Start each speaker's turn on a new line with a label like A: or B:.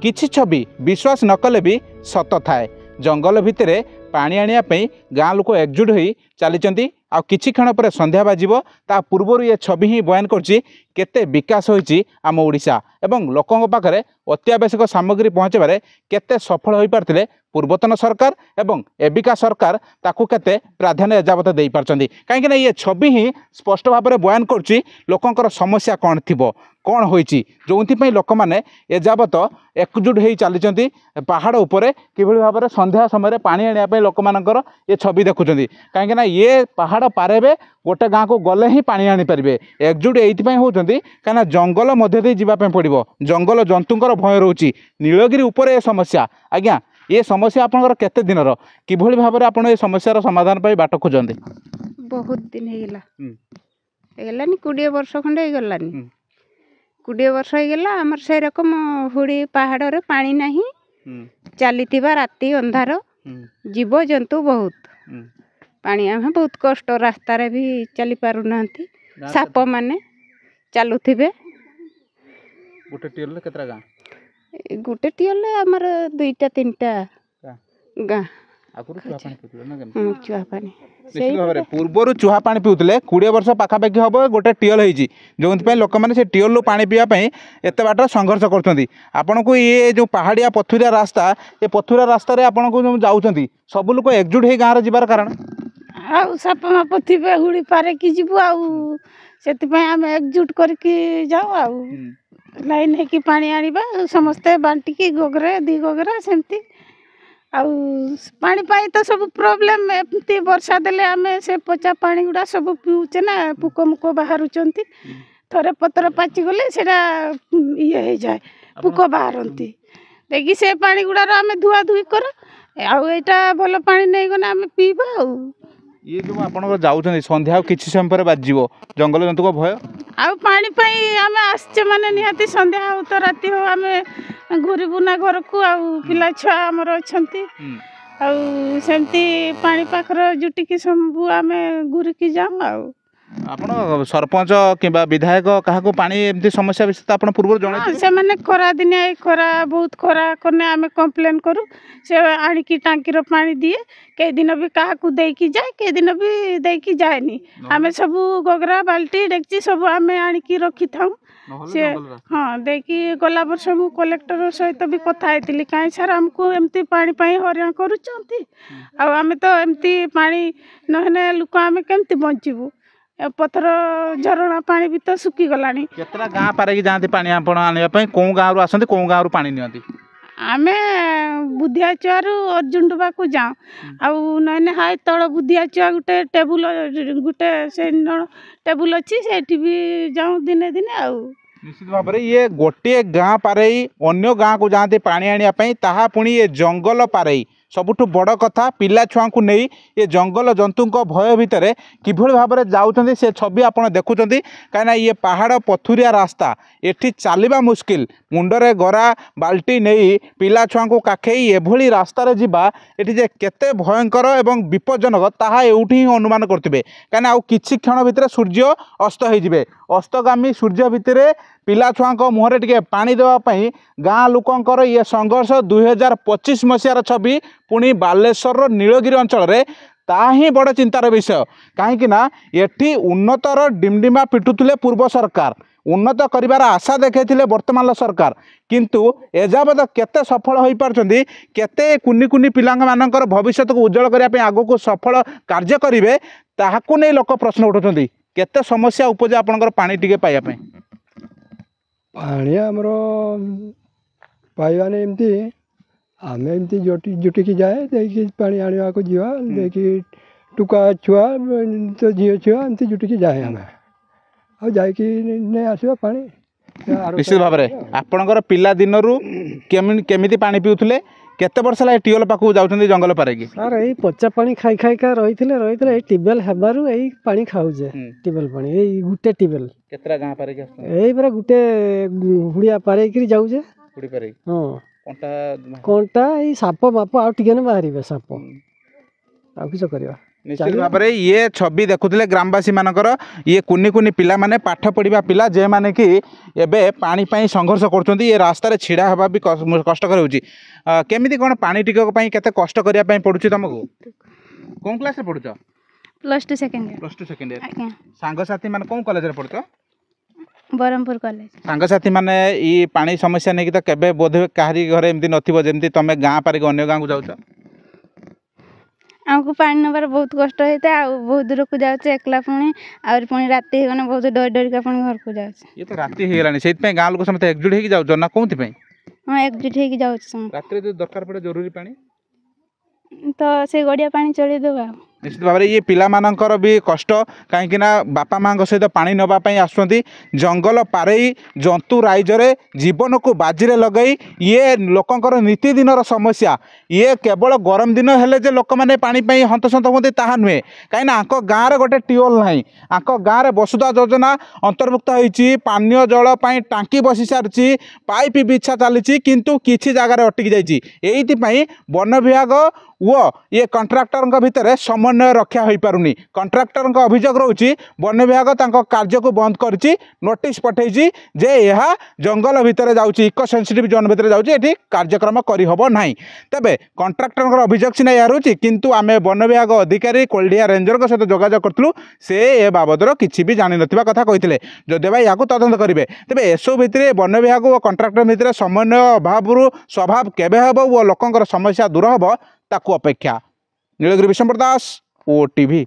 A: किछि छवि विश्वास न कले भी सत थाए। जंगल भितर पानी आने गाँ लोक एकजुट हो चली आ किछि क्षण पर संध्या बाजिबो ता पूर्व ये छवि ही बयान करछि केते विकास होइछि आम ओडिशा एवं लोकों पाखरे अत्यावश्यक सामग्री पहुँचबारे केते सफल होई पारथिले पूर्वतन सरकार एवं एबिका सरकार ताकू केते प्राधान्य एजावत देई पारछंदी। काहेकि ना ये छवि ही स्पष्ट भाव में बयान करछि लोकंकर समस्या कौन थिबो कौन होइछि जोंथि लोक मैंने एजावत एकजुट हो चली पहाड़ उपरे किभଳି भाव में संध्या समय पानी आने लोक मानकर ये छवि देखुं कहीं ये पहाड़ पारे गोटे गाँ को गले ही पानी आनीपारे एकजुट ये होती कहीं जंगल मध्य दे जावाई पड़ो जंगल जंतुंर भय रोचे नीलगिरी उपर ये समस्या आज्ञा ये समस्या आपंकर केते दिनर किभଳି भाव में आपड़ ये समस्यार समाधान पाई बाट खोजते
B: बहुत दिन होगलानी 20 वर्ष खंडे होगलानी 20 वर्ष होगला आमर से रकम हुड़ी पहाड़ रे पानी नहीं चली राति अंधार जीव जंतु बहुत पानी आम बहुत कष्ट रास्ता रे भी चली पारु नांती साप माने चलुथिबे
A: गोटे टियल केतरा गाँ
B: गोटे टियल आमर 2टा 3टा गाँ चुहा पानी
A: पूर्वर चुहा पानी पिउतले 20 वर्ष पाखापाखि हम गोटे टियल होती जो लोक मैंने से टियल पानी पीवाई एत बाट संघर्ष कर आपन को ये जो पहाड़िया पथुरिया रास्ता ये पथुरिया रास्ता रे आपन को जाऊँच सब लोग एकजुट हो गाँव जीवार कारण
B: आउ साप माप थे हुड़ी पारे कि जीवु आउ से आम एकजुट करके जाऊ आउ लाइन है कि पानी आनिबा समस्ते बांटिकी गोगरे 2 गोगरा सेमती आउ पानी पाई तो सब प्रोब्लेम एमती वर्षा देले आमे से पचा पानी गुड़ा सब पीउचे ना पुक मुक बाहरुचंती थरे पत्र पाची गले सेटा ये हो जाए पुक बाहरंती देखि से पानी गुड़ा आमे धुआ धुई कर आउ एटा भल पानी नहीं गना आमे पीबा आउ
A: ये जो आपन जाउछन संध्या किछि समय पर बाजिबो जंगल जंतु को भय
B: आउ पानी पाई आमे आस्चे माने निहाती संध्या हो तो राति हो आमे घूरबू ना घर को आउ पिला छुआ आमर अछंती आउ सेमती पानी पाखर जुटिकी सबू आमे घूरिकी जाऊ आउ
A: आपण सरपंच किंबा विधायक काहाको पानी एमती समस्या विषय आपण पूर्व जणाई
B: से माने खरा दिन खरा बहुत खरा करने आमे कंप्लेन करू से आनिकी टांकीर पानी दिए कई दिन भी काहाको देकी जाए कई दिन भी देकी जाएनी आमे सब गोगरा बाल्टी डेक्ची सब आमे आनिकी रखी थाऊ से हाँ देखी गला वर्ष मु कलेक्टर सहित भी कथा होती कहीं सर आमको एमती पानी पाई हरिया करुँच आम तो एमती पानी नहने लोक आम केमती बंचबू पथर झरणा पानी भी तो सुखी गलानी
A: केतरा गाँ पारे जाती पानी आपण आने कौ गाँव आसती कौ गाँव पानी नियंती
B: आमे बुधिया चुआरू अर्जुन डुबा को जाऊँ आउ नहने हाई तल बुधिया चुआ गोटे टेबुल गोटे से टेबुल अच्छी से भी जाऊँ दिने दिने आउ
A: निश्चित भाव में ये गोटे गाँ पारे अन्य गाँ को जाती पानी आने ताहा पुणी ये जंगल पारे सबुठु बड़ कथा पिला छुआ को नहीं ये जंगल जंतु भय भितर किभଳି भाव में जाऊँच से छवि आपड़ देखुं कहीं ये पहाड़ पथुरिया रास्ता एठी चलवा मुस्किल मुंडरे गरा बाल्टी नहीं पिला छुआ को काखेई एभली रास्ता रे जीवा एठी जे केते भयंकर एवं विपज्जनक ताहा एउठी ही अनुमान करथिबे कहीं आउ किछि क्षण भितर सूर्य अस्त हो जिवे अस्तगामी सूर्य भितर पिला छुआ मुहर टिके पानी देवाई गाँ लोकंकर ये संघर्ष 2025 मसीहार छवि पुणी बालेश्वर नीलगिरी अंचल रे ता ही बड़ चिंतार विषय कहीं एठी उन्नतर डिमडिमा पिटुले पूर्व सरकार उन्नत करिवार आशा देखैथिले वर्तमान सरकार किंतु एजावत केते सफल होई पारछंदी केते कुनी कुनी पिलांग मानकर भविष्य को उज्जवल करिया पे आगो को सफल कार्य करिवे ताहाकु नै लोक प्रश्न उठौछंदी केते समस्या उपजे आपनकर पानी टिके पाइया पे
C: पानी आमर पाइबाने एमती आम एमती जुटिकी जाए देखिए पानी आने को जीवा देखिए टुका छुआ तो झील छुआ एमती जुटिकी जाए आम आ नहीं आसवा पानी
A: निश्चित भाव में आपणकर पिला दिन केमिति पानी पिउथले केते वर्ष ला टियोल पाखु जाउछन्ती जंगल पारे की
D: सर एई पचा पानी खाई खाई का रहितले टिबेल हेबारु एई पानी खाउजे टिबेल पानी एई गुटे टिबेल
A: केतरा गां पारे के
D: एई बरा गुटे हुड़िया पारे करी जाउजे
A: हुड़ी पारे
D: हां
A: कोंटा
D: कोंटा एई साप माप आ टिके न बाहरिबे साप आ किछ करिया
A: निश्चित भाव में ये छवि देखुले ग्रामवासी मानकर ये कुनी कुनी पिला माने पाठ पढ़ा पिला जे माने कि एबे पानी पाई संघर्ष कर रास्तार छिड़ा हवा भी कष्टकर होची केमिति कोन पानी टिकक पई केते कष्ट करिया पई पडुची तुमको कोन क्लास रे पढुछ
B: +2 second year
A: plus 2 second year
B: आज्ञा
A: सांग साथी माने कोन कॉलेज रे पढुछ
B: बरहमपुर कॉलेज
A: सांग साथी माने ई पानी समस्या नै कि त केबे बोधे काहरी घरे एमती नथिबो जेमती तमे गां पारे अन्य गां को जाउछ
B: आमको पानी नबार बहुत कष्ट होता है बहुत दूर को जाऊँ एकला पुणी आउर पुणी राति होगने बहुत डर डरिका पुणी घर को जाऊँ
A: ये तो राति हो गलानी सेइत पे गां लोक समते एकजुट हेकी जाउछ ना कोंथि पे
B: हाँ एकजुट होगी जाऊँ
A: रात्रि जो दरकार पड़े जरूरी पानी
B: तो से गड़िया पानी चढ़ी देवा
A: निश्चित भाव में ये पिलामानंकर भी कष्ट कहीं बापा माँ सहित पानी नवापाई आसुँच जंगल पारे जंतु राइजरे जीवन को बाजी लगई ये लोकंर नीतिदिन समस्या ये केवल गरम दिन हेले जे लोक मैंने पानी हंतसंत होती ताहा नुहे कहीं आंक गाँव गोटे ट्यूबवेल ना आंक गाँव में वसुधा योजना अंतर्भुक्त होती पानीय जल टांकी बसी सारी पाइप बिछा चली किंतु किसी जगार अटकी जाइए वन विभाग वो ये कंट्राक्टर भितर समन्वय रक्षा हो पारुनी कंट्राक्टर अभियोग रोचे वन विभाग कार्य को बंद कर नोटिस पठे जे यह जंगल भितर जाऊँगी इको सेंसिटिव जोन भितर जाऊँगी कार्यक्रम करहब ना तेबे कंट्राक्टर अभियोग सीना यह रोचे किंतु आम वन विभाग अधिकारी कोल्डिया रेंजर सहित जोगाजोग करूँ से ए बाबदर किसी भी जानी नथिबा कथा कहते जदि भाई यहाँ तदंत करेंगे तेज एसबू भितर वन विभाग और कंट्राक्टर भितर समन्वय अभाव स्वभाव केबे हब वो लोकंर समस्या दूर हब ताकू अपेक्षा। नीलगिरी विशंबर दास OTV।